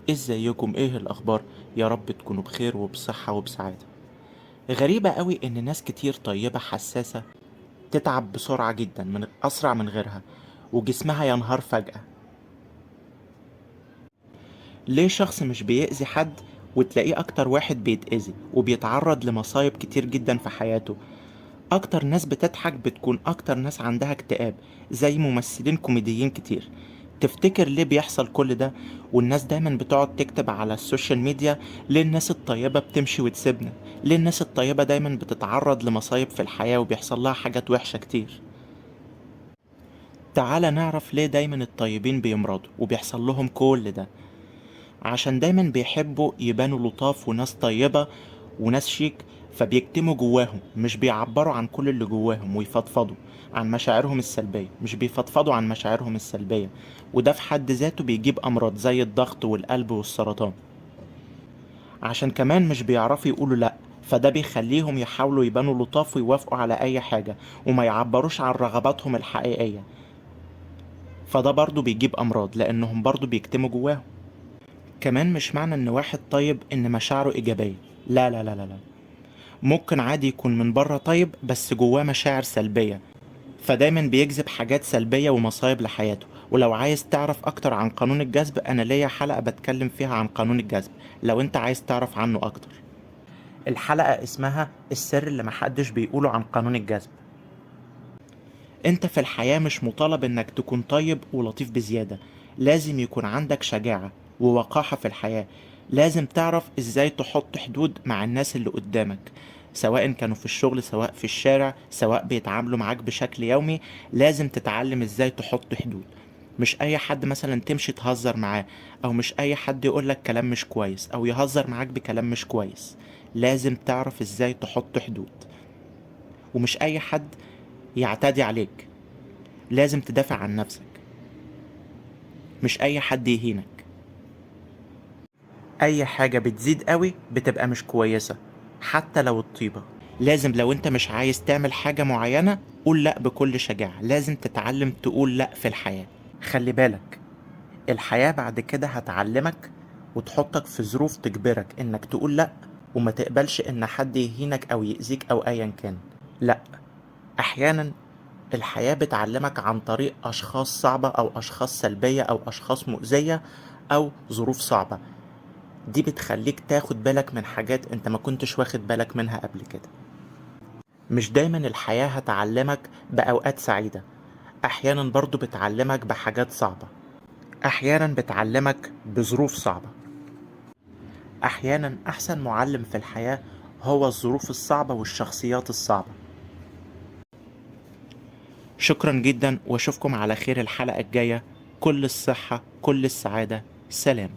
ازيكم؟ ايه الاخبار؟ يا رب تكونوا بخير وبصحة وبسعادة. غريبة قوي ان ناس كتير طيبة حساسة تتعب بسرعة جدا من اسرع من غيرها، وجسمها ينهار فجأة. ليه شخص مش بيأذي حد وتلاقيه اكتر واحد بيتأذي وبيتعرض لمصايب كتير جدا في حياته؟ اكتر ناس بتضحك بتكون اكتر ناس عندها اكتئاب، زي ممثلين كوميديين كتير. تفتكر ليه بيحصل كل ده؟ والناس دايما بتقعد تكتب على السوشيال ميديا: ليه الناس الطيبة بتمشي وتسيبنا؟ ليه الناس الطيبة دايما بتتعرض لمصايب في الحياة وبيحصل لها حاجات وحشة كتير؟ تعال نعرف ليه دايما الطيبين بيمرضوا وبيحصل لهم كل ده. عشان دايما بيحبوا يبانوا لطاف وناس طيبة وناس شيك، فبيكتموا جواهم، مش بيعبروا عن كل اللي جواهم ويفضفضوا عن مشاعرهم السلبية، مش بيفضفضوا عن مشاعرهم السلبية. وده في حد ذاته بيجيب أمراض زي الضغط والقلب والسرطان. عشان كمان مش بيعرفوا يقولوا لأ، فده بيخليهم يحاولوا يبانوا لطاف ويوافقوا على أي حاجة، وما يعبروش عن رغباتهم الحقيقية. فده برضو بيجيب أمراض لأنهم برضو بيكتموا جواهم. كمان مش معنى ان واحد طيب ان مشاعره ايجابية. لا لا لا لا لا، ممكن عادي يكون من بره طيب بس جواه مشاعر سلبية، فدايما بيجذب حاجات سلبية ومصايب لحياته. ولو عايز تعرف اكتر عن قانون الجذب، انا ليا حلقة بتكلم فيها عن قانون الجذب، لو انت عايز تعرف عنه اكتر. الحلقة اسمها السر اللي محدش بيقوله عن قانون الجذب. انت في الحياة مش مطالب انك تكون طيب ولطيف بزيادة، لازم يكون عندك شجاعة ووقاحة في الحياة. لازم تعرف ازاي تحط حدود مع الناس اللي قدامك، سواء كانوا في الشغل سواء في الشارع سواء بيتعاملوا معاك بشكل يومي. لازم تتعلم ازاي تحط حدود. مش اي حد مثلا تمشي تهزر معاه، او مش اي حد يقولك كلام مش كويس او يهزر معاك بكلام مش كويس. لازم تعرف ازاي تحط حدود. ومش اي حد يعتدي عليك، لازم تدافع عن نفسك. مش اي حد يهينك. اي حاجة بتزيد قوي بتبقى مش كويسة، حتى لو الطيبة. لازم لو انت مش عايز تعمل حاجة معينة، قول لا بكل شجاعة. لازم تتعلم تقول لا في الحياة. خلي بالك، الحياة بعد كده هتعلمك وتحطك في ظروف تجبرك انك تقول لا، وما تقبلش ان حد يهينك او يأذيك او ايا كان. لا، احيانا الحياة بتعلمك عن طريق أشخاص صعبة أو أشخاص سلبية أو أشخاص مؤذية أو ظروف صعبة. دي بتخليك تاخد بالك من حاجات أنت ما كنتش واخد بالك منها قبل كده. مش دايما الحياة هتعلمك بأوقات سعيدة، أحيانا برضو بتعلمك بحاجات صعبة، أحيانا بتعلمك بظروف صعبة. أحيانا أحسن معلم في الحياة هو الظروف الصعبة والشخصيات الصعبة. شكرا جدا واشوفكم على خير الحلقة الجاية. كل الصحة كل السعادة. سلام.